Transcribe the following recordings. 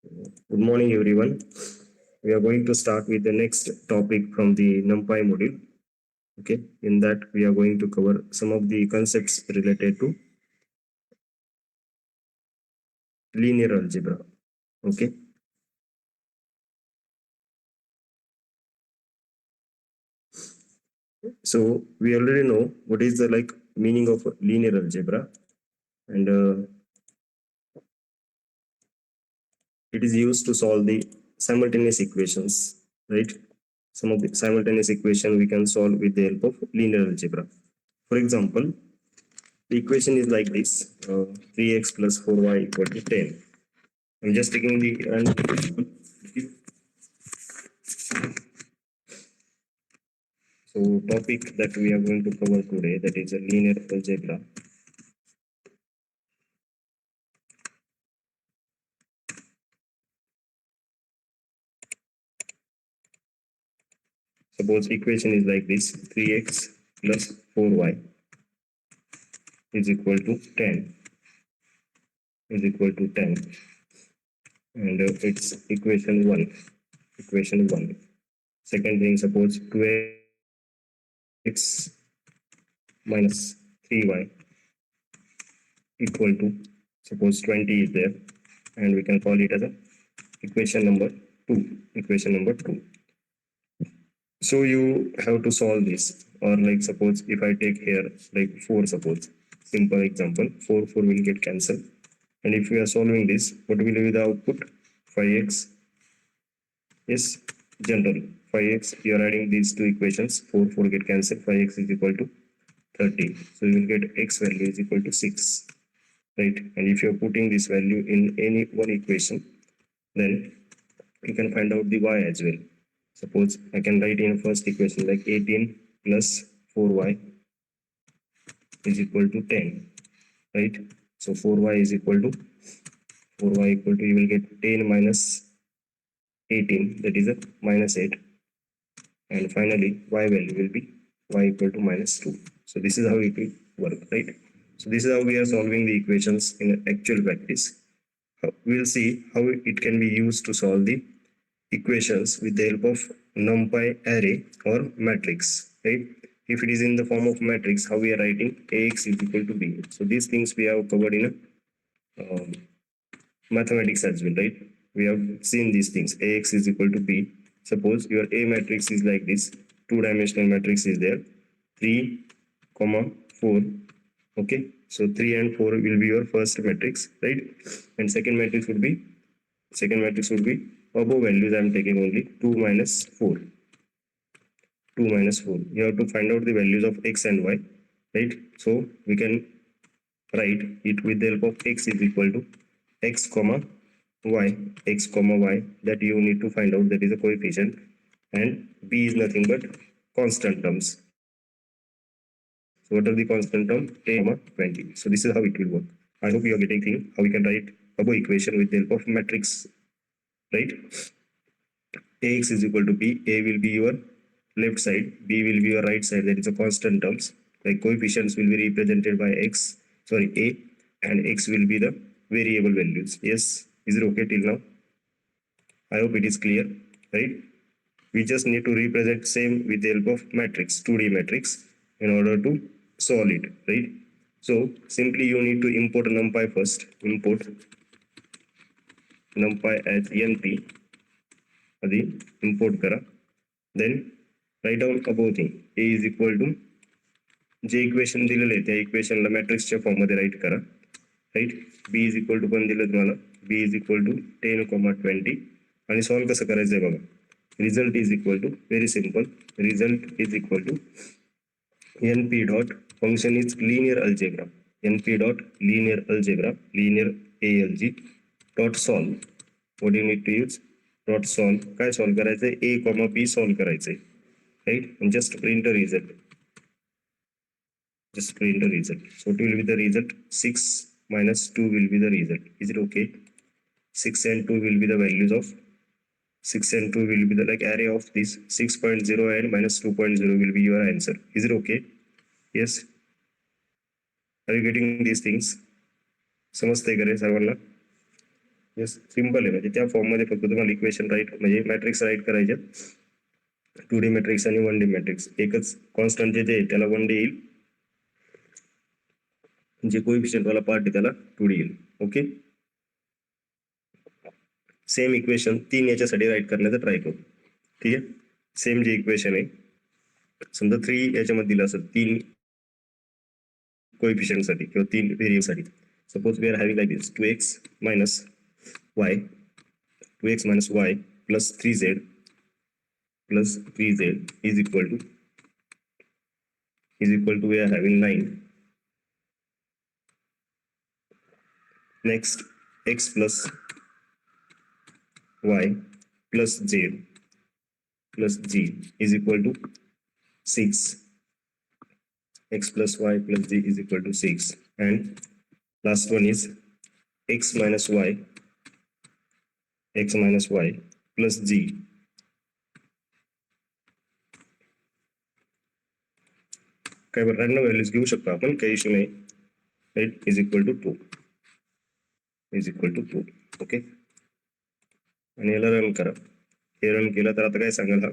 Good morning, everyone. We are going to start with the next topic from the NumPy module. Okay, in that we are going to cover some of the concepts related to linear algebra. Okay, so we already know what is the meaning of linear algebra, and it is used to solve the simultaneous equations, right? Some of the simultaneous equation we can solve with the help of linear algebra. For example, the equation is like this: 3x plus 4y equal to 10. I'm just taking the random example. So topic that we are going to cover today, that is a linear algebra. Suppose equation is like this: 3x plus 4y is equal to 10 is equal to 10, and it's equation 1. Equation 1. Second thing, suppose 2x minus 3y equal to, suppose 20 is there, and we can call it as a equation number 2. Equation number 2. So you have to solve this, or like suppose if I take here like 4, suppose simple example, 4 will get cancelled, and if we are solving this, what will be the output? 5x. Yes, general 5x. You are adding these two equations, 4 get cancelled, 5x is equal to 30. So you will get x value is equal to 6, right? And if you are putting this value in any one equation, then you can find out the y as well. Suppose I can write in first equation like 18 plus 4y is equal to 10, right? So 4y is equal to you will get 10 minus 18, that is a minus 8, and finally y value will be y equal to minus 2. So this is how it will work, right? So this is how we are solving the equations in actual practice. We'll see how it can be used to solve the equations with the help of NumPy array or matrix, right? If it is in the form of matrix, how we are writing Ax is equal to b. So these things we have covered in mathematics as well, right? We have seen these things. Ax is equal to b. Suppose your A matrix is like this. Two-dimensional matrix is there. 3, 4. Okay. So 3 and 4 will be your first matrix, right? And second matrix would be above values. I am taking only 2 minus 4. 2 minus 4. You have to find out the values of x and y, right? So we can write it with the help of x is equal to x comma y, that you need to find out, that is a coefficient, and b is nothing but constant terms. So what are the constant terms? 10 comma 20. So this is how it will work. I hope you are getting thing how we can write above equation with the help of matrix, right? Ax is equal to b. A will be your left side, b will be your right side, that is a constant terms. Like coefficients will be represented by a, and x will be the variable values. Yes, is it okay till now? I hope it is clear, right? We just need to represent same with the help of matrix, 2D matrix, in order to solve it, right? So simply you need to import NumPy first. Import NumPy as np. adi import kara. Then write down above thing. A is equal to जे equation दिलेले त्या इक्वेशनला मॅट्रिक्सच्या form मध्ये write करा, right? B is equal to पण दिलं तुम्हाला, बी इज इक्वल टू 10,20, आणि सॉल्व कसं करायचं आहे बघा. Result is equal to, very simple, result is equal to np dot function is linear algebra, np dot linear algebra, linear alg dot solve. What you need to use? Dot solve. काय solve करायचंय? a comma b solve करायचंय, right? Just print a result. Just print the result. So it will be the result. 6 minus 2 will be the result. Is it okay? 6 and 2 will be the values of 6 and 2 will be the like array of this 6.0 and minus 2.0 will be your answer. Is it okay? Yes. Are you getting these things? समजते का रे सर्वांना? Yes, simple आहे. म्हणजे त्या फॉर्ममध्ये फक्त तुम्हाला equation right म्हणजे मॅट्रिक्स राईट करायचे. 2D मॅट्रिक्स आणि 1D मॅट्रिक्स. एकच कॉन्स्टंट जे आहे त्याला 1D येईल, जे कोएफिशियंट वाला पार्ट आहे त्याला 2D येईल. ओके, सेम इक्वेशन 3 याच्यासाठी राईट करण्याचा ट्राय करू. ठीक आहे, सेम जे इक्वेशन आहे समजा 3 याच्यामध्ये दिलं असेल 3 कोएफिशियंट साठी किंवा 3 व्हेरिएबल साठी. Suppose we are having like this 2x minus y plus 3z is equal to we are having 9. Next, x plus y plus z plus g is equal to 6. X plus y plus z is equal to 6. And last one is x minus y plus g. काय बरं, random values घेऊ शकतो आपण, काही issue नाही. Right, is equal to 2. Okay, आणि याला run करा. हे रन केलं तर आता काय सांगाल, हा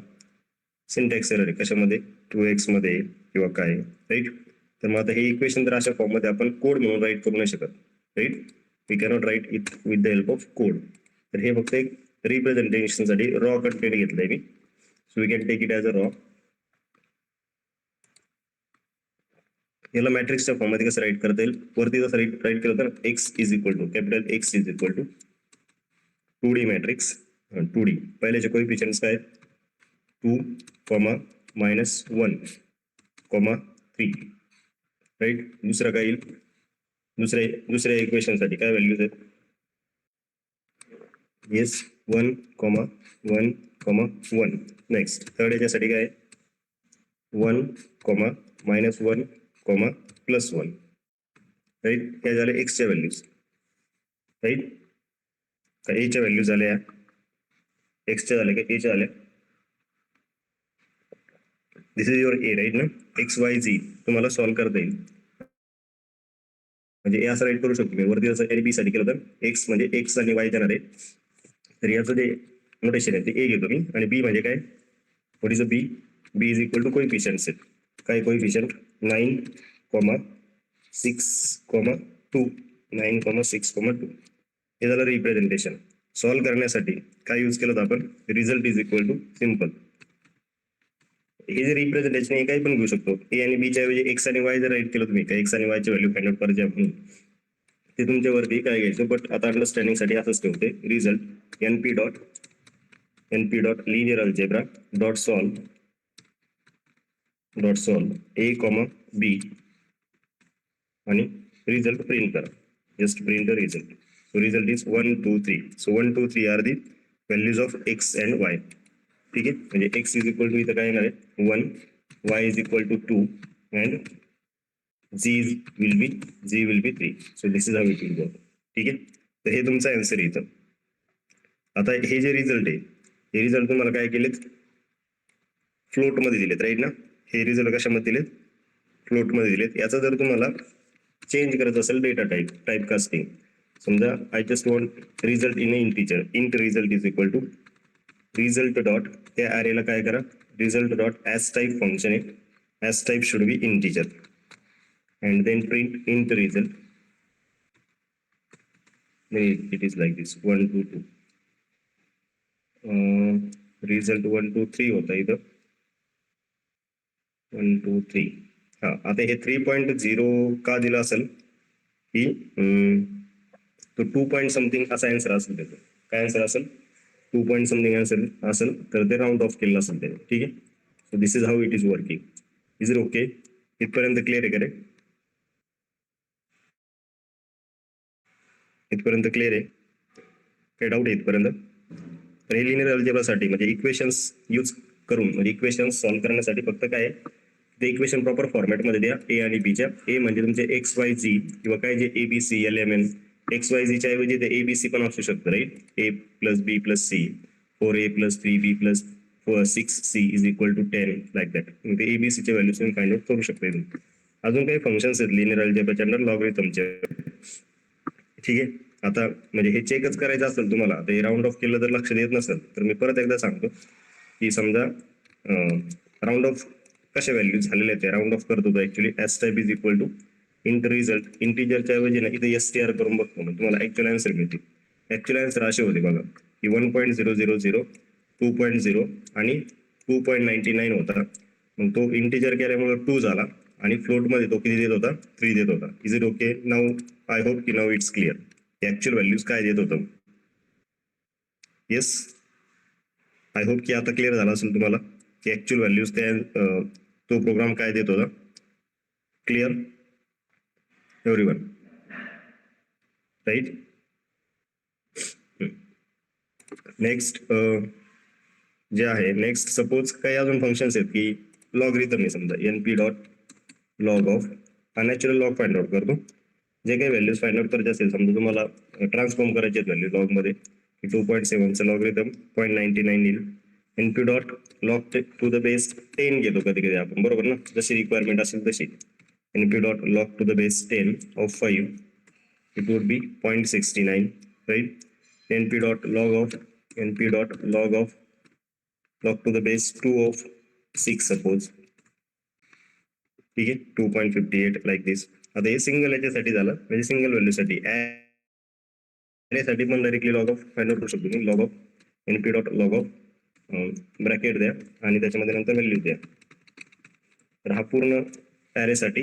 सिंटॅक्स एरर आहे. कशामध्ये, 2x मध्ये किंवा काय, राईट. तर मग आता हे इक्वेशन तर अशा फॉर्ममध्ये आपण कोड म्हणून राईट करू नाही शकत. Right, we cannot write it with the help of code. तर हे फक्त एक रिप्रेझेंटेशनसाठी रॉ कंटेंट घेतलंय मी. So we can take it as a raw. याला मॅट्रिक्सच्या फॉर्ममध्ये कसं राईट करता येईल, वरती जसं राईट केलं तर X is equal to capital X is equal to 2D matrix. 2D पहिल्याचे कोएफिशियंट्स काय, 2, -1, 3. राईट, दुसरा काय येईल, दुसऱ्या इक्वेशनसाठी काय व्हॅल्यूज आहेत, येस 1, 1, 1. नेक्स्ट थर्ड याच्यासाठी काय, 1, -1, +1. राईट, काय झालं, एक्सच्या व्हॅल्यूज. राईट, का एच्या व्हॅल्यू झाल्या, एक्सच्या झाल्या का एच्या झाल्या. दिस इज युअर ए, राईट ना. एक्स वाय झी तुम्हाला सॉल्व्ह करता येईल. म्हणजे ए असं राईट करू शकतो मी. वरती जसं ए बी साठी केलं तर एक्स म्हणजे एक्स आणि वाय देणार आहे. तर याचं जे नोटेशन आहे ते ए घेतो मी. आणि बी म्हणजे काय, what is a B, B is equal to coefficients आहेत. काय कोएफिशियंट, 9, 6, 2. 9, 6, 2. हे झालं रिप्रेझेंटेशन. सॉल्व्ह करण्यासाठी काय यूज केलं आपण, result is equal to simple. हे जे रिप्रेझेंटेशन हे काही पण घेऊ शकतो. ए आणि बी च्या ऐवजी एक्स आणि वाय जर राईट केलं तुम्ही, काय एक्स आणि वाय ची व्हॅल्यू फाइंड आउट करायची म्हणून, ते तुमच्यावरती काय घ्यायचं. बट आता अंडरस्टँडिंग साठी असंच ठेवते, result np dot linear algebra dot solve a, b आणि रिझल्ट प्रिंट करा. Just print the result. So result is 1, 2, 3. So 1, 2, 3 are the values of x and Y. ठीक आहे, म्हणजे एक्स इज इक्वल टू इथं काय येणार आहे 1, Y is equal to 2 and z will be 3. So this is how it will go. ठीक आहे, तर हे तुमचा आन्सर आहे इथं. आता हे जे रिझल्ट आहे, हे रिझल्ट तुम्हाला काय केलेत, फ्लोट मध्ये दिलेत, राईट ना. हे रिझल्ट कशामध्ये दिलेत, फ्लोट मध्ये दिलेत. याचा जर तुम्हाला चेंज करायचं असेल डेटा टाईप कास्टिंग, समजा I just want result in integer, int result is equal to result dot, त्या अरेला काय करा, result dot as type function आहे, as type should be integer and then print int result. It is like this 1, 2, 2. Result 1, 2, 3 होता इथं 1, 2, 3. हा, आता हे 3.0 का दिला असेल की तो 2 पॉइंट समथिंग असा आन्सर असेल त्याचा. काय आन्सर असेल, 2 पॉइंट समथिंग आन्सर असेल तर ते राऊंड ऑफ केलं असेल त्याने. ठीक आहे, so this is how it is working. Is it okay, इथपर्यंत क्लिअर आहे का रे, इथपर्यंत क्लिअर आहे, काही डाऊट आहे इथपर्यंत. तर हे लिनियर अल्जेब्रासाठी म्हणजे इक्वेशन्स यूज करून, म्हणजे इक्वेशन्स सॉल्व्ह करण्यासाठी फक्त काय, ते इक्वेशन प्रॉपर फॉर्मॅटमध्ये द्या ए आणि बीच्या. ए म्हणजे तुमचे एक्स वाय झी किंवा काय जे ABC LMN. एक्स वाय झीच्या ऐवजी ते ABC पण असू शकतं, right. A + B + C, 4A + 3B + 6C is equal to 10, like that. ते ABCच्या व्हॅल्यूज तुम्ही फाइंड आउट करू शकता तुम्ही. अजून काही फंक्शन्स आहेत लिनियर अल्जेब्राच्या अंडर, लॉगरिथमचे. ठीक आहे, आता म्हणजे हे चेकच करायचं असेल तुम्हाला, आता हे राऊंड ऑफ केलं जर लक्षात येत नसेल तर मी परत एकदा सांगतो की समजा राऊंड ऑफ कशा व्हॅल्यू झालेल्या आहेत राऊंड ऑफ करतो तो actually as type is equal to inter result इंटिजरच्या ऐवजी ना इथे STR करून बघतो म्हणजे तुम्हाला ऍक्च्युअल आन्सर मिळते. ऍक्च्युअल आन्सर असे होते बघा की 1.000 2.0 आणि 2.99 होता. मग तो इंटिजर केल्यामुळे 2 झाला आणि फ्लोट मध्ये तो किती देत होता 3 देत होता. Is it okay now? I hope की now it's clear. Actual values काय देत होतं. येस, आय होप की आता क्लिअर झाला असेल तुम्हाला की ऍक्च्युअल व्हॅल्यूज त्या तो प्रोग्राम काय देत होता. Clear everyone, right? नेक्स्ट जे आहे नेक्स्ट सपोज काही अजून फंक्शन्स आहेत की लॉगरिथम आहे समजा NP dot log of natural log find out करतो. जे काही व्हॅल्यूज फाइंड आउट करायचे असेल समजा तुम्हाला ट्रान्सफॉर्म करायचे आहेत व्हॅल्यू लॉगमध्ये 2.7चं लॉगरिथम 0.99 येईल. NP dot log to the base 10 घेतो कधी कधी आपण, बरोबर ना, जशी रिक्वायरमेंट असेल तशी. NP dot log to the base 10 of 5 it would be 0.69, right? NP dot log of NP dot log of log to the base 2 of 6 suppose, ठीक आहे, 2.58 like this. आता हे सिंगल याच्यासाठी झालं म्हणजे सिंगल व्हॅल्यू साठी. साठी पण directly log of find out करू शकतो मी. Log of NP dot log of bracket द्या आणि त्याच्यामध्ये नंतर व्हॅल्यू द्या. तर हा पूर्ण ॲरेसाठी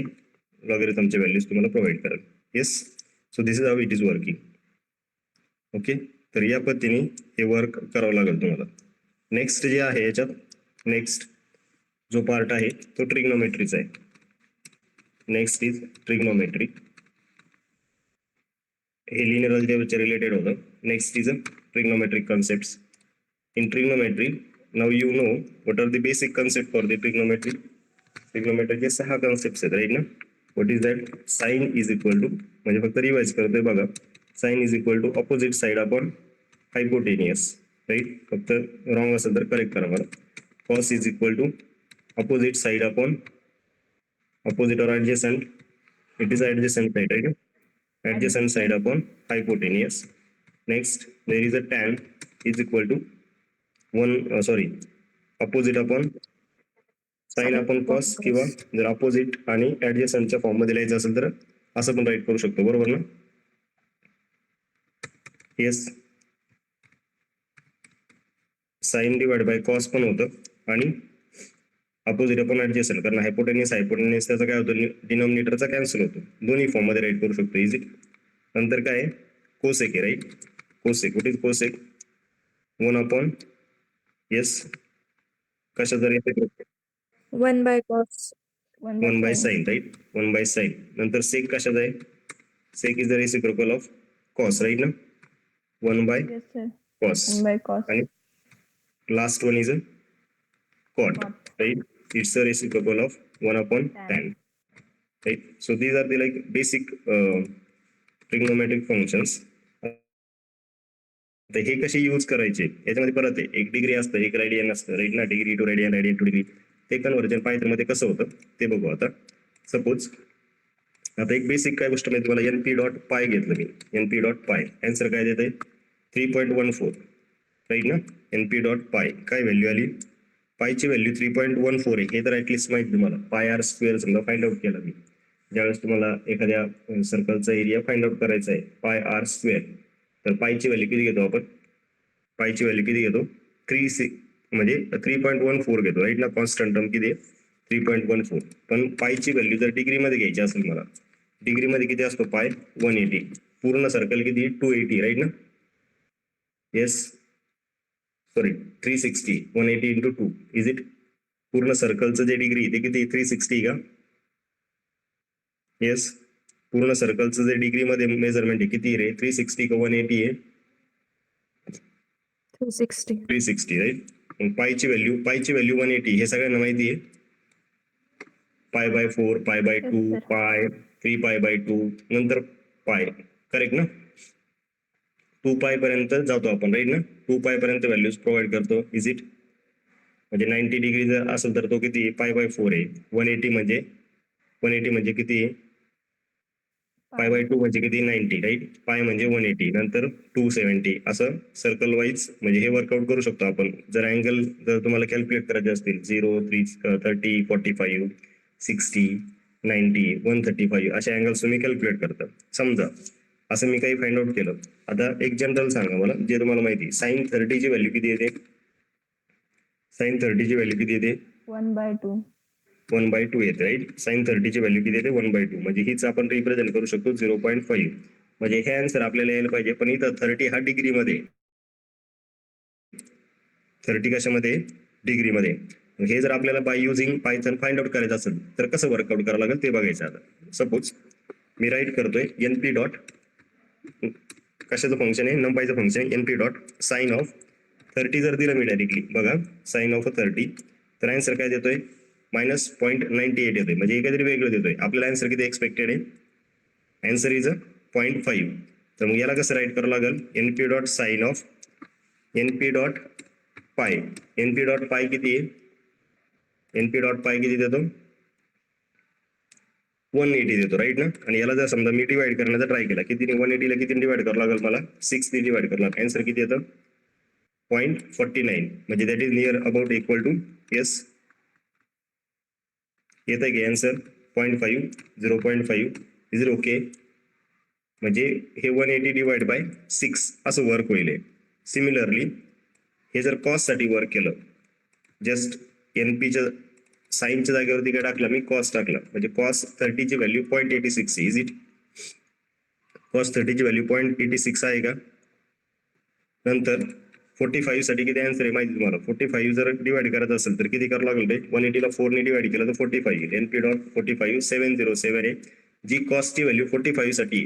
लॉगरिथमचे व्हॅल्यूज तुम्हाला प्रोव्हाइड करेल. Yes, so this is how it is working. Okay, तर या पद्धतीने हे वर्क करावं लागेल तुम्हाला. नेक्स्ट जे आहे याच्यात नेक्स्ट जो पार्ट आहे तो ट्रिग्नोमेट्रीचा आहे. Next is trigonometry. हे लिनियर अल्जेब्राच्या रिलेटेड होतं. Next is a trigonometric concepts. In trigonometry now you know what are the basic concept for the trigonometry. ट्रिग्नोमेट्रीचे 6 कन्सेप्ट्स आहेत, राईट ना. What is that? Sine is equal to, म्हणजे फक्त revise करतोय बघा, sine is equal to opposite side upon hypotenuse, right. फक्त wrong असेल तर करेक्ट करा मला. Cos is equal to opposite side upon opposite or adjacent, it is adjacent side, right? Adjacent side upon hypotenuse. Next there is a tan is equal to opposite upon sin upon cos, किंवा जर opposite आणि adjacentच्या form मध्ये लिहायचं असेल तर असं पण right करू शकतो, बरोबर ना. Yes, sine divide by cos पण होतं आणि अपोजिट अपॉन ऍडजस्टंट, कारण हायपोटेनियस त्याचा काय होतं डिनॉमिनेटरचा कॅन्सल होतो. दोन्ही फॉर्म मध्ये राईट करू शकतो इझी. नंतर काय आहे कोसेक आहे, right. Cosec, what is cosec? 1 upon yes कशा जर येते 1 by cos 1 by sine, right. 1 by sine. नंतर सेक कशाचा आहे? Sec is the reciprocal of cos, right ना. 1 by yes sir cos. 1 by cos आणि last one is a cot, right? It's a reciprocal of 1 upon tan, right? So these are the like basic trigonometric functions. आता हे कसे use करायचे याच्यामध्ये परत आहे, 1 degree असतं, 1 रेडियन असतं, राईट ना. Degree to radian, radian to degree. ते कन्व्हर्जन पायथन मध्ये कसं होतं ते बघू आता. सपोज आता एक बेसिक काय गोष्ट माहिती मला, NP डॉट पाय घेतलं मी. NP डॉट पाय आन्सर काय देत आहे 3.14, राईट ना. NP डॉट पाय काय व्हॅल्यू आली? पायची व्हॅल्यू 3.14 आहे. हे तर ऍटलिस्ट माहिती तुम्हाला. पाय आर स्क्वेअर समजा फाइंड आउट केला मी. ज्यावेळेस तुम्हाला एखाद्या सर्कलचा एरिया फाइंड आउट करायचा आहे पाय आर स्क्वेअर, तर पायची व्हॅल्यू किती घेतो आपण? पायची व्हॅल्यू किती घेतो? 3.14 घेतो, राईट ना. कॉन्स्टंट टर्म किती आहे 3.14. पण पायची व्हॅल्यू जर डिग्री मध्ये घ्यायची असेल मला, डिग्री मध्ये किती असतो पाय? 180. पूर्ण सर्कल किती? 280, राईट ना. Yes, sorry 360. 180 into 2 is it? पूर्ण सर्कलचं जे डिग्री ते किती 360 का? येस, पूर्ण सर्कलचं जे डिग्री मध्ये मेजरमेंट आहे किती रे? 360 का 180 आहे? 360 360, राईट. पायची व्हॅल्यू 180 हे सगळ्यांना माहिती आहे. पाय बाय 4, पाय बाय 2, sir. पाय 3 पाय बाय 2, नंतर पाय, करेक्ट ना. 2 पाय पर्यंत जातो आपण, राईट ना. 2 पाय पर्यंत व्हॅल्यूज प्रोव्हाइड करतो, इज इट? म्हणजे 90 डिग्री जर असेल तर तो किती? पाय बाय 4 आहे. 180 म्हणजे किती आहे? पाय बाय 2 म्हणजे किती 90 राईट, पाय म्हणजे 180, नंतर 270 असं सर्कल वाईज म्हणजे हे वर्कआउट करू शकतो आपण. जर अँगल जर तुम्हाला कॅल्क्युलेट करायचे असतील 0, 30, 45, 60, 90, 135 असे अँगल्स तुम्ही कॅल्क्युलेट करता. समजा असं मी काही फाइंड आउट केलं. आता एक जनरल सांगा मला जे तुम्हाला माहिती, साइन 30 ची व्हॅल्यू किती येते? साइन 30 ची व्हॅल्यू किती येते? 1/2. 1/2 येते राईट. साइन 30 ची व्हॅल्यू किती येते? 1/2. म्हणजे हीच आपण रिप्रेझेंट करू शकतो 0.5. म्हणजे हे आन्सर आपल्याला यायला पाहिजे, पण इथं 30 हा डिग्री मध्ये, 30 कशामध्ये? डिग्री मध्ये. हे जर आपल्याला by using Python find out करायचं असेल तर कसं वर्कआउट करावं लागेल ते बघायचं. आता सपोज मी राईट करतोय np डॉट, कशाचं फंक्शन आहे? नंपायचं फंक्शन आहे. np डॉट साइन ऑफ 30 जर दिलं मी डायरेक्टली बघा, साइन ऑफ 30, तर आन्सर काय देतोय? -0.98 येतोय. म्हणजे काहीतरी वेगळं देतोय. आपल्याला आन्सर किती एक्सपेक्टेड आहे? Answer is 0.5. तर मग याला कसं राईट करावं लागेल? np dot sine of np dot pi. np dot pi किती आहे? np डॉट पाय किती देतो? 180 देतो राईट ना. आणि याला जर समजा मी डिवाइड करण्याचा ट्राय केला, किती 180 ला किती डिवाइड करावं लागेल मला? 6 ने डिवाइड करावं लागेल. आन्सर किती येतं? 0.49. म्हणजे that is near about equal to, yes येतं की आन्सर 0.5, 0.5 इज इट ओके. म्हणजे हे 180 डिवाइड बाय 6 असं वर्क होईल. सिमिलरली हे जर कॉस साठी वर्क केलं, जस्ट एनपीच्या साईनच्या जागेवरती काय टाकलं मी? कॉस टाकला. म्हणजे कॉस 30 ची व्हॅल्यू 0.86. Is it? कॉस 30 ची व्हॅल्यू 0.86 आहे का? नंतर 45 साठी किती आन्सर आहे माहिती तुम्हाला? 45 जर डिवाइड करायचं असेल तर किती करावं लागेल रे? 180 ला 4 ने डिवाइड केलं तर 45 येईल. एनपी डॉट 45 707 आहे. जी कॉसची व्हॅल्यू 45 साठी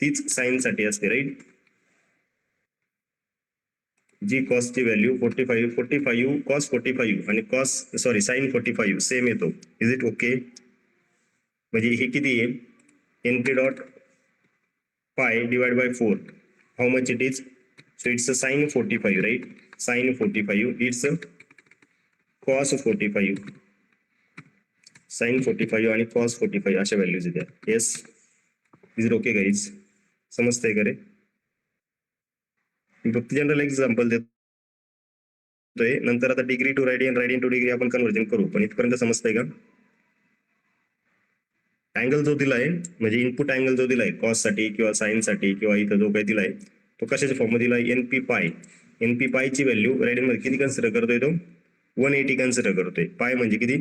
तीच साइन साठी असते राईट. जी कॉसची व्हॅल्यू 45 कॉस 45 आणि कॉस सॉरी साइन 45 सेम येतो. Is it okay? म्हणजे हे किती आहे? NP dot pi divide by 4, how much it is? So it's sine 45 right. Sine 45 it's cos 45, sine 45 आणि कॉस 45 अशा व्हॅल्यूज येत्या. Yes, is it okay guys? समजतंय का रे? फक्त जनरल एक्झाम्पल देतोय, नंतर आता degree to radian, radian to degree आपण कन्वर्जन करू. पण इथपर्यंत समजतंय का? अँगल जो दिलाय म्हणजे इनपुट अँगल जो दिलाय कॉस साठी किंवा साइन साठी किंवा इथं जो काही दिलाय तो कशाच्या फॉर्म मध्ये दिलाय? एनपी पाय. एनपी पाय ची व्हॅल्यू रेडियन मध्ये किती कन्सिडर करतोय तो? 180 कन्सिडर करतोय. पाय म्हणजे किती?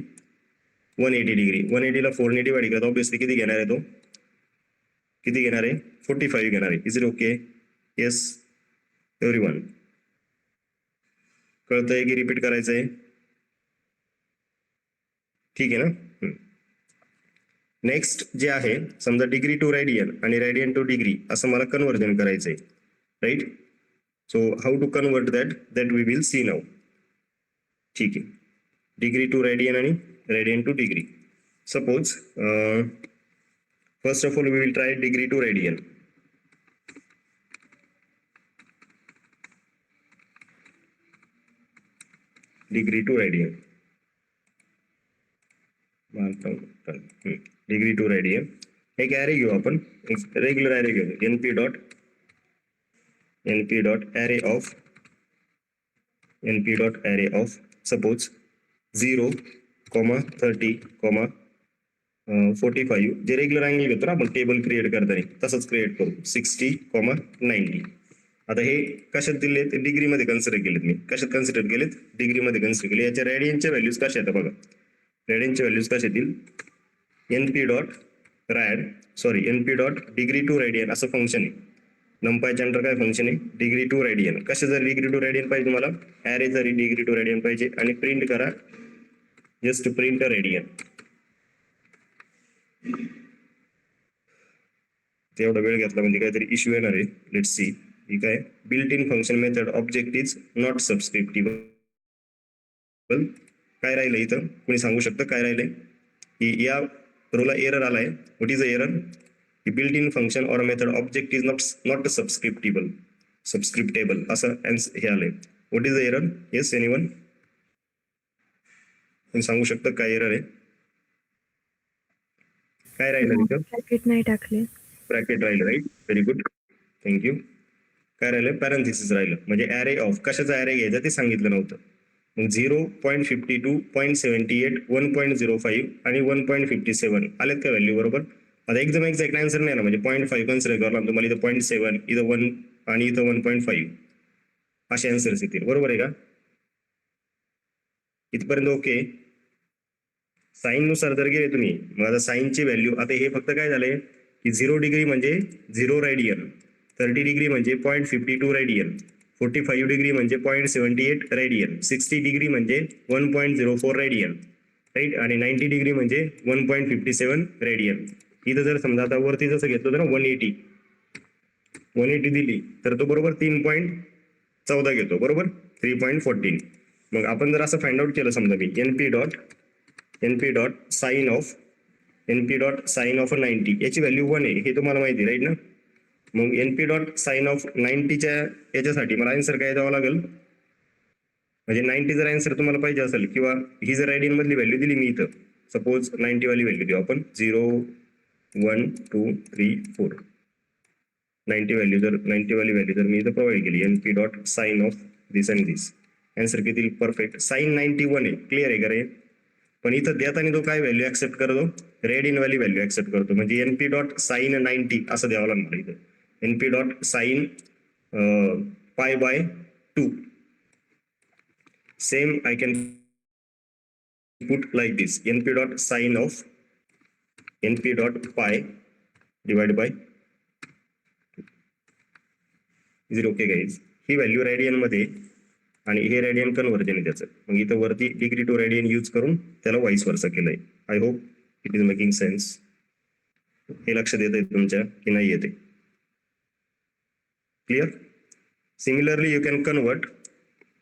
180 डिग्री. 180 ला 4 ने डिवाइड करतो, ऑब्विसली किती घेणार आहे तो? किती घेणार आहे? 45 घेणार आहे. Is it okay? Yes everyone? कळतंय की रिपीट करायचंय? ठीक आहे ना. नेक्स्ट जे आहे, समजा डिग्री टू रेडियन आणि रेडियन टू डिग्री असं मला कन्वर्जन करायचंय right. So how to convert that we will see now. ठीक आहे, डिग्री टू रेडियन आणि radian to degree. Suppose first of all we will try degree to radian. Degree to radian, degree to radian. एक array घेऊ आपण, regular array घेऊ. NP dot array of suppose 0, 30, 45 जे regular angle घेतो ना आपण table create करताना तसंच क्रिएट करू. 60, 90. आता हे कशात दिले? ते डिग्री मध्ये कन्सिडर केलेत. मी कशात कन्सिडर केलेत? डिग्री मध्ये कन्सिडर केले. याच्या रेडियनच्या व्हॅल्यूज कशा आहेत बघा. रेडियनच्या व्हॅल्यूज कशा येतील? NP dot degree to radian असं फंक्शन आहे. नंपायच्या अंडर काय फंक्शन आहे? Degree to radian. कशा जर डिग्री टू रेडियन पाहिजे तुम्हाला? ॲरे जरी डिग्री टू रेडियन पाहिजे आणि प्रिंट करा, जस्ट प्रिंट रेडियन. तेवढा वेळ घेतला म्हणजे काहीतरी इश्यू येणार आहे. Let's see. ही काय? Built in function method object is not subscriptable. काय राहिलं इथं? कोणी सांगू शकतं काय राहिलंय? की या रोला एरर आलाय. What is the error? की built in function or method object is not subscriptable असं हे आलंय. What is the error? Yes anyone? कोणी सांगू शकतं काय एरर आहे? काय राहिलं तिथं? ब्रॅकेट नाही टाकले. ब्रॅकेट राहिलं, राईट. Very good, thank you. काय राहिलं? पॅरेंथिसिस राहिलं, म्हणजे ॲरे ऑफ. कशाचा ॲरे घ्यायचा ते सांगितलं नव्हतं. मग 0.52, 0.78, 1.05 आणि 1.57 आलेत का व्हॅल्यू? बरोबर. आता एकदम एक्झॅक्ट आन्सर नाही ना, म्हणजे 0.5 कन्सिडर करावं तुम्हाला. इथं 0.7, इथं 1 आणि इथं 1.5 असे आन्सर्स येतील. बरोबर आहे का? इथपर्यंत ओके. साईन नुसार जर गेले तुम्ही, मग आता साईनची व्हॅल्यू, आता हे फक्त काय झालंय की 0 डिग्री म्हणजे 0 रेडियन, 30 डिग्री म्हणजे 0.52 रेडियन, 45 डिग्री म्हणजे 0.78 रेडियन, 60 डिग्री म्हणजे 1.04 रेडियन, राईट. आणि 90 डिग्री म्हणजे 1.57 रेडियन. इथं जर समजा आता वरती जसं घेतलं तर 180 दिली तर तो बरोबर 3.14 घेतो, बरोबर. 3.14. मग आपण जर असं फाइंड आउट केलं समजा मी np डॉट साइन ऑफ 90 याची व्हॅल्यू 1 आहे, हे तुम्हाला माहिती, राईट ना. मग np डॉट साइन ऑफ 90च्या याच्यासाठी मला आन्सर काय द्यावं लागेल, म्हणजे 90 जर आन्सर तुम्हाला पाहिजे असेल, किंवा ही जर रेडियन मधली व्हॅल्यू दिली मी इथं, सपोज 90 वाली व्हॅल्यू देऊ आपण, 0 1 2 3 4, 90 वाली व्हॅल्यू जर मी इथं प्रोव्हाइड केली, np dot sine of this and this, answer किती परफेक्ट. साइन 91 आहे, क्लिअर आहे का रे? पण इथं देताना तो काय व्हॅल्यू ऍक्सेप्ट करतो? रेडियन वाली व्हॅल्यू ऍक्सेप्ट करतो, म्हणजे एनपी डॉट साइन 90 असं द्यावं लागणार इथं. NP dot sine pi by 2. Same I can put like this, NP dot sine of NP dot pi divide by 0. Okay guys, ही व्हॅल्यू रेडियन मध्ये आणि हे रेडियन कन्व्हर्जन आहे त्याचं. मग इथं वरती डिग्री टू रेडियन यूज करून त्याला वाईस वर्सा केलंय. I hope it is making sense. हे लक्षात येत आहे तुमच्या की नाही येते? Clear. Similarly you can convert,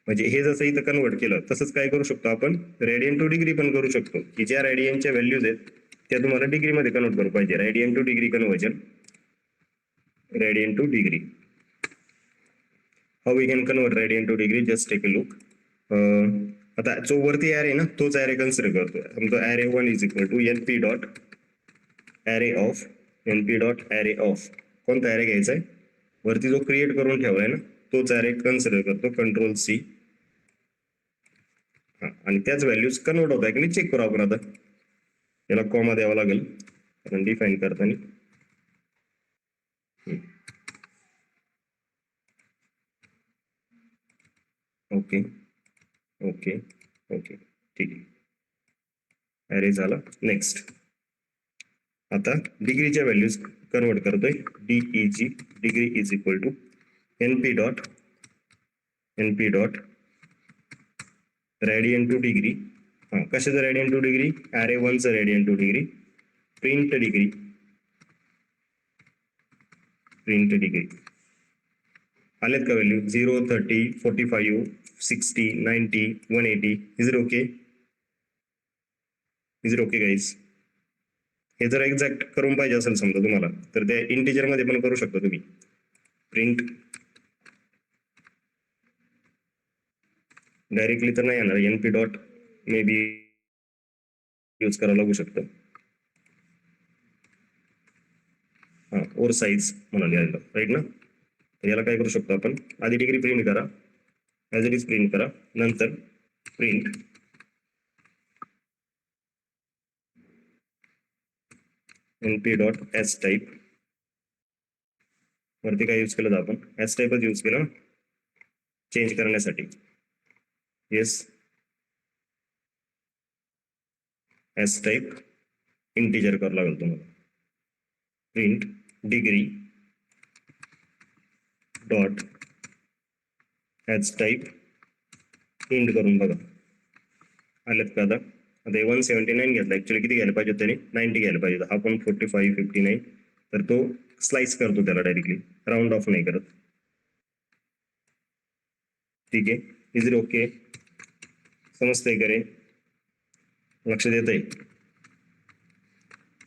म्हणजे हे जसं इथं कन्वर्ट केलं तसंच काय करू शकतो आपण, रेडियन टू डिग्री पण करू शकतो, की ज्या रेडियनच्या व्हॅल्यूज आहेत त्या तुम्हाला डिग्रीमध्ये कन्वर्ट करू पाहिजे. Radian to degree conversion, radian to degree. How we can convert radian to degree, just take a look. आता जो वरती ॲरे ना तोच ॲरे कन्सिडर करतो. समजा array 1 is equal to np dot array of कोणता ॲरे घ्यायचा आहे? वरती जो क्रिएट करून ठेवलाय ना तोच ॲरे कन्सिडर करतो, कंट्रोल C. हा, आणि त्याच व्हॅल्यूज कन्वर्ट होत आहे की नाही चेक करू आपण. आता याला कॉमा द्यावा लागेल कारण डिफाईन करताना. ओके ओके ओके, ठीक आहे, ॲरे झाला. नेक्स्ट आता डिग्रीच्या व्हॅल्यूज कन्वर्ट करतोय. DEG degree is equal to np dot radian to degree. हां, कशाचं रेडियन टू डिग्री? ॲरे 1चं radian to degree. Print degree आलेत का value? 0 30 45 60 90 180. Is it okay guys? हे जर एक्झॅक्ट करून पाहिजे असेल समजा तुम्हाला तर त्या इंटिजर मध्ये पण करू शकता तुम्ही. प्रिंट डायरेक्टली तर नाही येणार, np dot may be use करावं लागू शकतं. हां, ओर साईज म्हणाले राईट ना. तर याला काय करू शकतो आपण, आधी डिग्री प्रिंट करा, ॲज इट इज प्रिंट करा, नंतर print np dot S type. वरती काय यूज केलं तर आपण एस टाईपच यूज केलं चेंज करण्यासाठी. येस, एस टाईप इंटिजर करावं लागेल तुम्हाला. Print degree dot H type int करून बघा आलेत का? आता 179 घेतला, ऍक्च्युली किती घ्यायला पाहिजे त्याने? 90 घ्यायला पाहिजे. हा पण 45 59, तर तो स्लाइस करतो त्याला डायरेक्टली, राऊंड ऑफ नाही करत. ठीक आहे, इज इट ओके? समजतंय का रे? लक्ष देत आहे?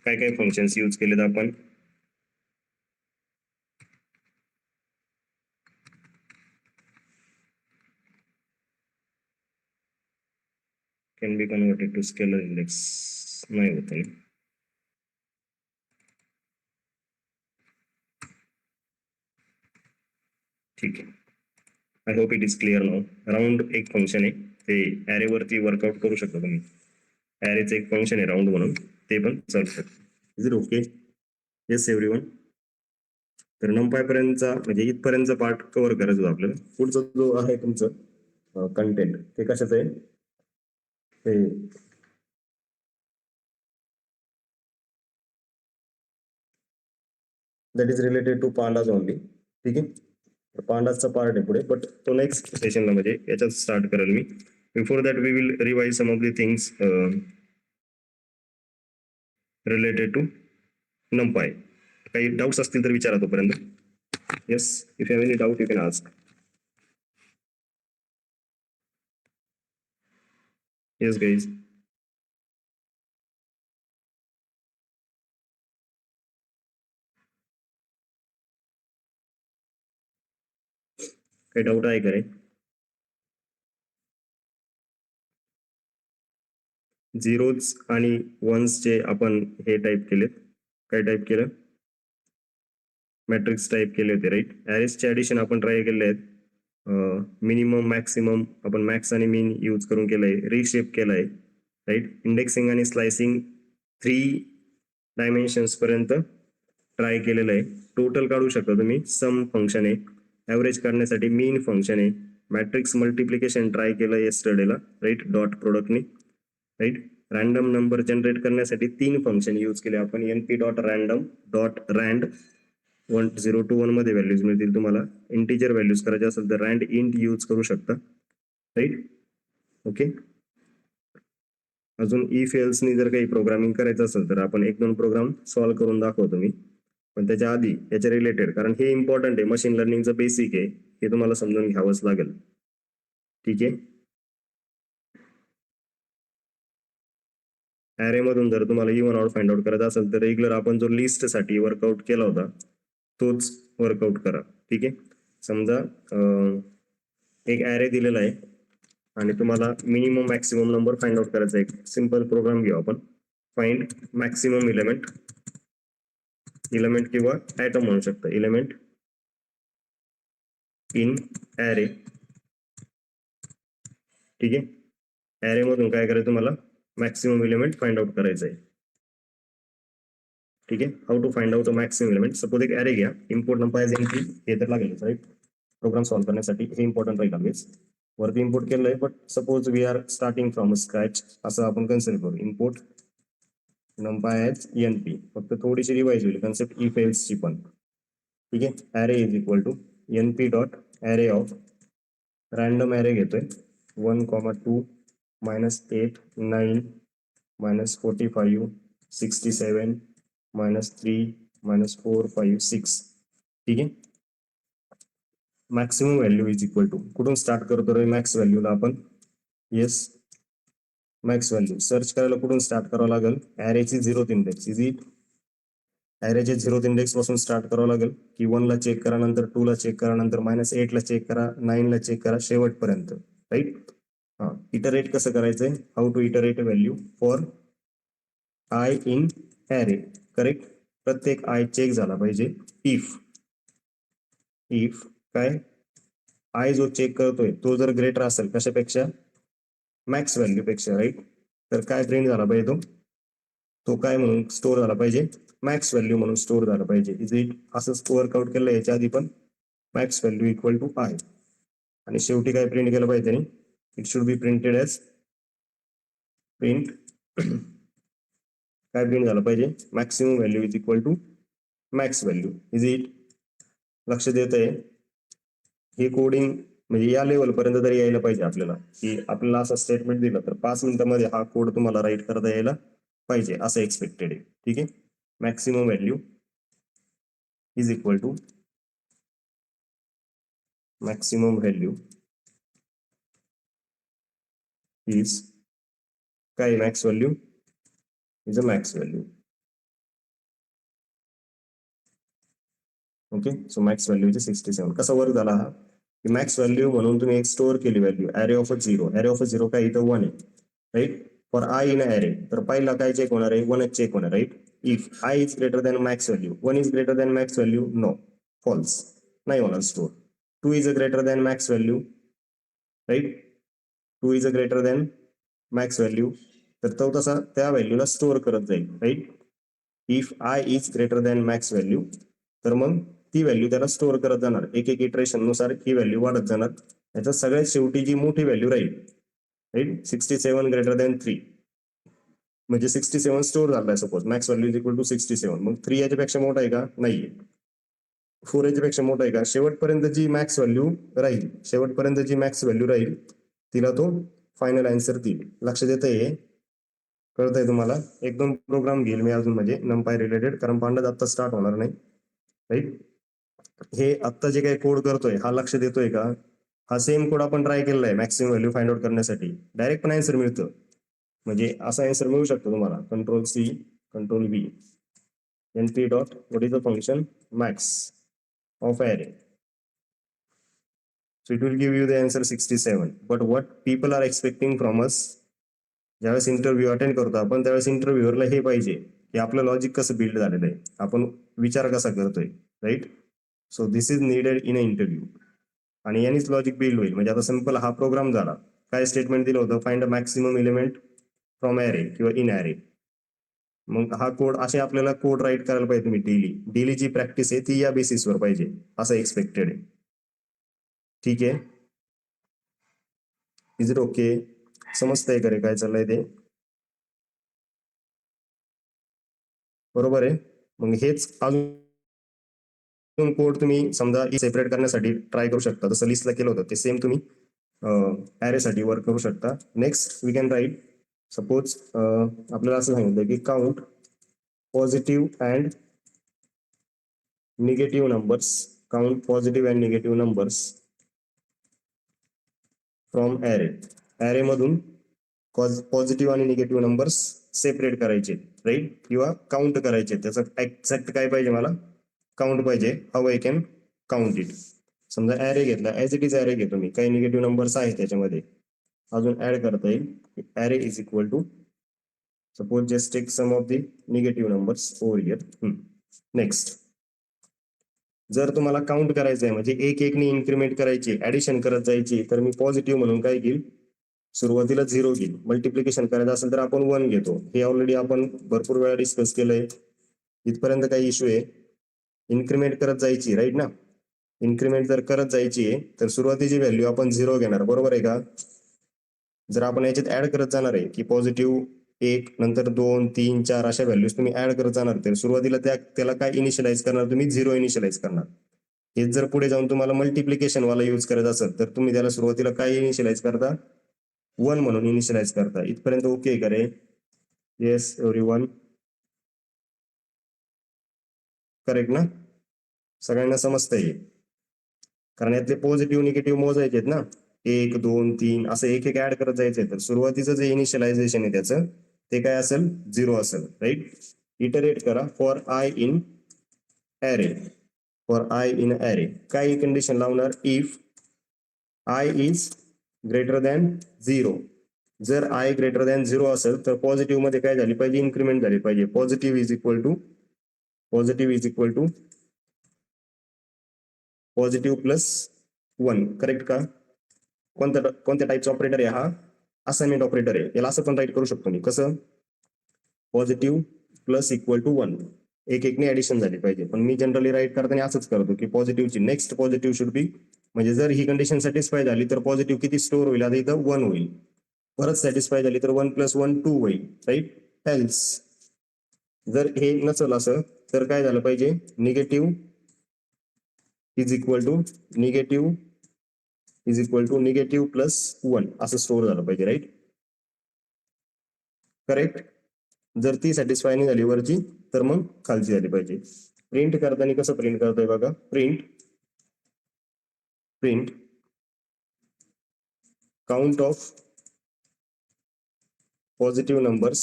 काय काय फंक्शन्स यूज केलेत आपण? Can be converted to scalar index नाही होत आहे. ठीक आहे. I hope it is clear now. Round एक फंक्शन आहे, ते ॲरेवरती वर्कआउट करू शकता तुम्ही. ॲरेचं एक फंक्शन आहे राऊंड म्हणून, ते पण चालू शकतं. Is it okay? Yes everyone. तर NumPy पर्यंतचा म्हणजे इथपर्यंतचा पार्ट कव्हर करायचा होता आपल्याला. पुढचा जो आहे तुमचं कंटेंट, ते कशाचं आहे? ते that is related to pandas only. ठीक आहे, पांडाजचा पार्ट आहे पुढे, बट तो नेक्स्ट सेशनला म्हणजे याच्यात स्टार्ट करेल मी. Before that we will revise some of the things related to NumPy. काही डाऊट्स असतील तर विचारा तोपर्यंत. Yes, if you have any doubt you can ask. Yes guys. काही डाऊट आहे का रे? झिरोज आणि वन्सचे आपण हे टाईप केलेत. काय टाईप केलं? मॅट्रिक्स टाईप केले होते, राईट. ॲरेसचे ॲडिशन आपण ट्राय केले आहेत. मिनिमम मॅक्सिमम आपण मॅक्स आणि मिन यूज करून केलंय, रिशेप केलंय, राईट. इंडेक्सिंग आणि स्लायसिंग 3 डायमेन्शन्स पर्यंत ट्राय केलेलं आहे. टोटल काढू शकता तुम्ही, सम फंक्शन आहे. ॲव्हरेज काढण्यासाठी मीन फंक्शन आहे. मॅट्रिक्स मल्टिप्लिकेशन ट्राय केलं येस्टरडेला, राईट, डॉट प्रोडक्टनी, राईट. रँडम नंबर जनरेट करण्यासाठी 3 फंक्शन यूज केले आपण. NP dot random dot rand 0 to 1 मध्ये व्हॅल्यूज मिळतील तुम्हाला. इंटिजर व्हॅल्यूज करायचे असेल तर रँड इंट यूज करू शकता, राईट. ओके. अजून इफ एल्सनी जर काही प्रोग्रामिंग करायचं असेल तर आपण 1-2 प्रोग्राम सॉल्व्ह करून दाखवतो मी, पण त्याच्या आधी याच्या रिलेटेड, कारण हे इम्पॉर्टंट आहे, मशीन लर्निंगचं बेसिक आहे, हे तुम्हाला समजून घ्यावंच लागेल. ठीक आहे. ॲरे मधून जर तुम्हाला इव्हन आउट फाइंड आउट करायचं असेल तर रेग्युलर आपण जो लिस्टसाठी वर्कआउट केला होता तोच वर्कआउट करा. ठीक आहे. समजा एक ॲरे दिलेला आहे आणि तुम्हाला minimum maximum number find out करायचा आहे. एक सिंपल प्रोग्राम घेऊ आपण. फाइंड मॅक्सिमम इलेमेंट किंवा ॲटम म्हणू शकता, इलेमेंट इन ॲरे. ठीक आहे. ॲरे मधून काय करायचं तुम्हाला? मॅक्सिमम इलेमेंट फाइंड आउट करायचं आहे. ठीक आहे. How to find out a maximum element. Suppose एक ॲरे घ्या, इम्पोर्ट NumPy NP, हे तर लागेल, राईट. प्रोग्राम सॉल्व्ह करण्यासाठी हे इम्पॉर्टंट राहील ऑलवेज. वरती इम्पोर्ट केलंय, but suppose we are starting from scratch असं आपण कन्सिडर करू. Import NumPy NP. फक्त थोडीशी रिवाइज होईल कन्सेप्ट इफ एल्सची पण. ठीक आहे. Array is equal to NP dot array of random array घेतोय 1,2 -8 9 -45 67 -3 -4 5 6. ठीक आहे. Maximum value is equal to, कुठून स्टार्ट करतो रे मॅक्स व्हॅल्यूला आपण? येस, मॅक्स व्हॅल्यू सर्च करायला कुठून स्टार्ट करावं लागेल? ॲरेची 0th इंडेक्स. Is it? ॲरेचे 0th इंडेक्स पासून स्टार्ट करावं लागेल की 1 ला चेक करा, नंतर 2 ला चेक करा, नंतर -8 ला चेक करा, 9 ला चेक करा, शेवटपर्यंत, राईट. हा, इटरेट कसं करायचंय? How to iterate value for i in array, correct. प्रत्येक आय चेक झाला पाहिजे. इफ काय आय जो चेक करतोय तो जर ग्रेटर असेल कशापेक्षा? मॅक्स व्हॅल्यू पेक्षा, राईट. तर काय प्रिंट झाला पाहिजे? तो काय म्हणून स्टोअर झाला पाहिजे? मॅक्स व्हॅल्यू म्हणून स्टोअर झाला पाहिजे. Is it? असं वर्कआउट केलं याच्या आधी पण. Max value equal to i, आणि शेवटी काय प्रिंट केलं पाहिजे? It should be printed as print काय प्रिंट झालं पाहिजे? Maximum value is equal to max value. Is it? लक्ष देत आहे? हे कोडिंग म्हणजे या लेवल पर्यंत तरी यायला पाहिजे आपल्याला, की आपल्याला असं स्टेटमेंट दिलं तर 5 मिनिटांमध्ये हा कोड तुम्हाला राईट करता यायला पाहिजे, असं एक्सपेक्टेड आहे. ठीक आहे. Maximum value is equal to maximum value is काय? Max value is a max value. Okay. So max value is 67. कसा वर्क झाला हा? मॅक्स व्हॅल्यू म्हणून तुम्ही एक स्टोअर केली value array of 0. Array of 0 काय? इथं 1 आहे, right. For i in array, तर पहिला काय चेक होणार आहे? 1च चेक होणार, right. If i is greater than max value, 1 is greater than max value, no, false, नाही होणार store. 2 is a greater than max value, right? 2 is a greater than max value, तर तो तसा त्या व्हॅल्यूला स्टोअर करत जाईल, right? If i is greater than max value, तर मग ती व्हॅल्यू त्याला स्टोअर करत जाणार. एक एक इटरेशन नुसार ही व्हॅल्यू वाढत जाणार. याच्या सगळ्यात शेवटी जी मोठी व्हॅल्यू राहील, राईट, 67 ग्रेटर दॅन 3, म्हणजे 67 स्टोअर झालाय suppose, max value is equal to 67. मग 3 याच्यापेक्षा मोठा आहे का? नाहीये. 4 याच्यापेक्षा मोठा आहे का? शेवटपर्यंत जी मॅक्स व्हॅल्यू राहील तिला तो फायनल आन्सर देईल. लक्षात येतंय? कळतंय तुम्हाला? एक दोन प्रोग्राम घेईल मी अजून, म्हणजे नंपाय रिलेटेड, कारण पांडत आता स्टार्ट होणार नाही, राईट? हे आत्ता जे काही कोड करतोय हा लक्षात येतोय का? हा सेम कोड आपण ट्राय केलेला आहे मॅक्सिमम व्हॅल्यू फाइंड आउट करण्यासाठी. डायरेक्ट पण आन्सर मिळतं, म्हणजे असा आन्सर मिळू शकतो तुम्हाला. Control C, control V, np dot what is the function max of array. So it will give you the answer 67. But what people are expecting from us, ज्यावेळेस interview attend करतो आपण त्यावेळेस इंटरव्ह्यूअरला हे पाहिजे की आपलं लॉजिक कसं बिल्ड झालेलं आहे, आपण विचार कसा करतोय, right? So this is needed in a interview, आणि यानेच लॉजिक बिल्ड होईल. म्हणजे आता सिंपल हा प्रोग्राम झाला, काय स्टेटमेंट दिलं होतं? Find a maximum element from array किंवा इन ॲरे. मग हा कोड असे आपल्याला कोड राईट करायला पाहिजे तुम्ही डेली जी प्रॅक्टिस आहे ती या बेसिसवर पाहिजे, असं एक्सपेक्टेड आहे. ठीक आहे? Is it okay? समजतंय का रे काय चाललंय ते? बरोबर आहे. मग हेच अजून कोड तुम्ही समजा सेपरेट करण्यासाठी ट्राय करू शकता, जसं लिस्टला केलं होतं ते सेम तुम्ही ॲरे साठी वर्क करू शकता. Next we can write, suppose आपल्याला असं सांगितलं की count positive and negative numbers, count positive and negative numbers from array. Array मधून पॉझिटिव्ह आणि निगेटिव्ह नंबर्स सेपरेट करायचे, राईट, किंवा काउंट करायचे. त्याचं एक्झॅक्ट काय पाहिजे मला? काउंट पाहिजे. How I can count it? समजा ॲरे घेतला, ॲज इट इज ॲरे घेतो मी, काही निगेटिव्ह नंबर्स आहेत त्याच्यामध्ये, अजून ऍड करता येईल. Array is equal to, suppose just take some of the negative numbers over here. Next, जर तुम्हाला काउंट करायचं आहे म्हणजे एक एकने इन्क्रीमेंट करायची, ऍडिशन करत जायची, तर मी पॉझिटिव्ह म्हणून काय घेईल? सुरुवातीला 0 घेईल. मल्टिप्लिकेशन करायचं असेल तर आपण 1 घेतो. हे ऑलरेडी आपण भरपूर वेळा डिस्कस केलंय. इथपर्यंत काही इश्यू आहे? इन्क्रीमेंट करत जायची, राईट ना? इन्क्रीमेंट जर करत जायची आहे तर सुरुवातीची व्हॅल्यू आपण 0 घेणार, बरोबर आहे का? जर आपण याच्यात ऍड करत जाणार आहे की पॉझिटिव्ह 1 नंतर 2 3 4 अशा व्हॅल्यूज तुम्ही ऍड करत जाणार, तर सुरुवातीला त्याला काय इनिशियलाइज करणार तुम्ही? 0 इनिशियलाइज करणार. हेच जर पुढे जाऊन तुम्हाला मल्टिप्लिकेशन वाला यूज करायचं असेल तर तुम्ही त्याला सुरुवातीला काय इनिशियलाइज करता? 1 म्हणून इनिशियलाइज करता. इथपर्यंत ओके का रे? येस एव्हरीवन, करेक्ट ना? सगळ्यांना समजतंय? कारण यातले पॉझिटिव्ह निगेटिव्ह मोजायचे आहेत ना, 1 2 3 असं एक एक ऍड करत जायचंय. तर सुरुवातीचं जे इनिशियलायझेशन आहे त्याचं ते काय असेल? 0 असेल, राईट? इटरेट करा for i in array. For i in array काय कंडिशन लावणार? If i is greater than 0. जर आय ग्रेटर दॅन 0 असेल तर पॉझिटिव्ह मध्ये काय झाली पाहिजे? इन्क्रीमेंट झाली पाहिजे. Positive is equal to positive plus 1, correct का? कोणत्या टाईपचा ऑपरेटर आहे हा? असाइनमेंट ऑपरेटर आहे. याला असं पण राईट करू शकतो मी, कसं? पॉझिटिव्ह प्लस इक्वल टू 1, एक एकने ऍडिशन झाली पाहिजे. पण मी जनरली राईट करताना असंच करतो की पॉझिटिव्हची नेक्स्ट पॉझिटिव्ह शुड बी, म्हणजे जर ही कंडिशन सॅटिस्फाय झाली तर पॉझिटिव्ह किती स्टोअर होईल? आता इथं 1 होईल. परत सॅटिस्फाय झाली तर 1 + 1 2 होईल, राईट? एल्स जर हे नसेल असं तर काय झालं पाहिजे? Negative is equal to negative plus 1 असं स्टोअर झालं पाहिजे, राईट? करेक्ट? जर ती सॅटिस्फाय नाही झाली वरची तर मग खालची झाली पाहिजे. प्रिंट करताना कसं प्रिंट करतोय बघा? Print count of positive numbers,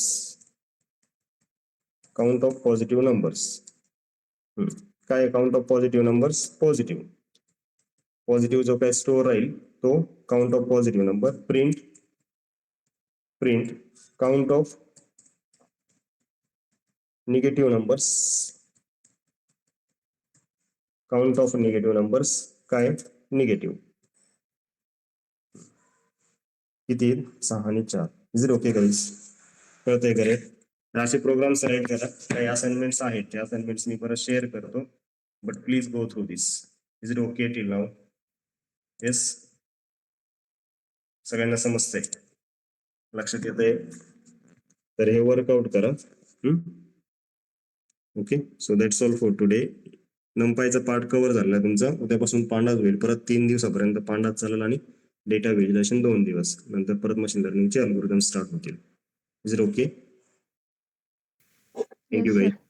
काय count of positive numbers? Positive जो काय स्टोअर राहील तो count of positive number. Print count of negative numbers, काय? निगेटिव्ह. किती 6 आणि 4. Is it okay guys? कळतंय का रे? तर असे प्रोग्राम सिलेक्ट करा. काही असाइनमेंट्स आहेत, त्या असाइनमेंट्स मी परत शेअर करतो, but please go through this. Is it okay till now? Yes, सगळ्यांना समजतंय, लक्षात येतंय? तर हे वर्कआउट करा. Okay, so that's all for today. नंपायचा पार्ट कव्हर झाला तुमचा. उद्यापासून पांडाच होईल. परत 3 दिवसापर्यंत पांडाच चालेल आणि डेटा व्हिज्युअलायझेशन 2 दिवस. नंतर परत मशीन लर्निंगचे अल्गोरिदम स्टार्ट होतील. Is it okay? Thank you Yes, guys. sir.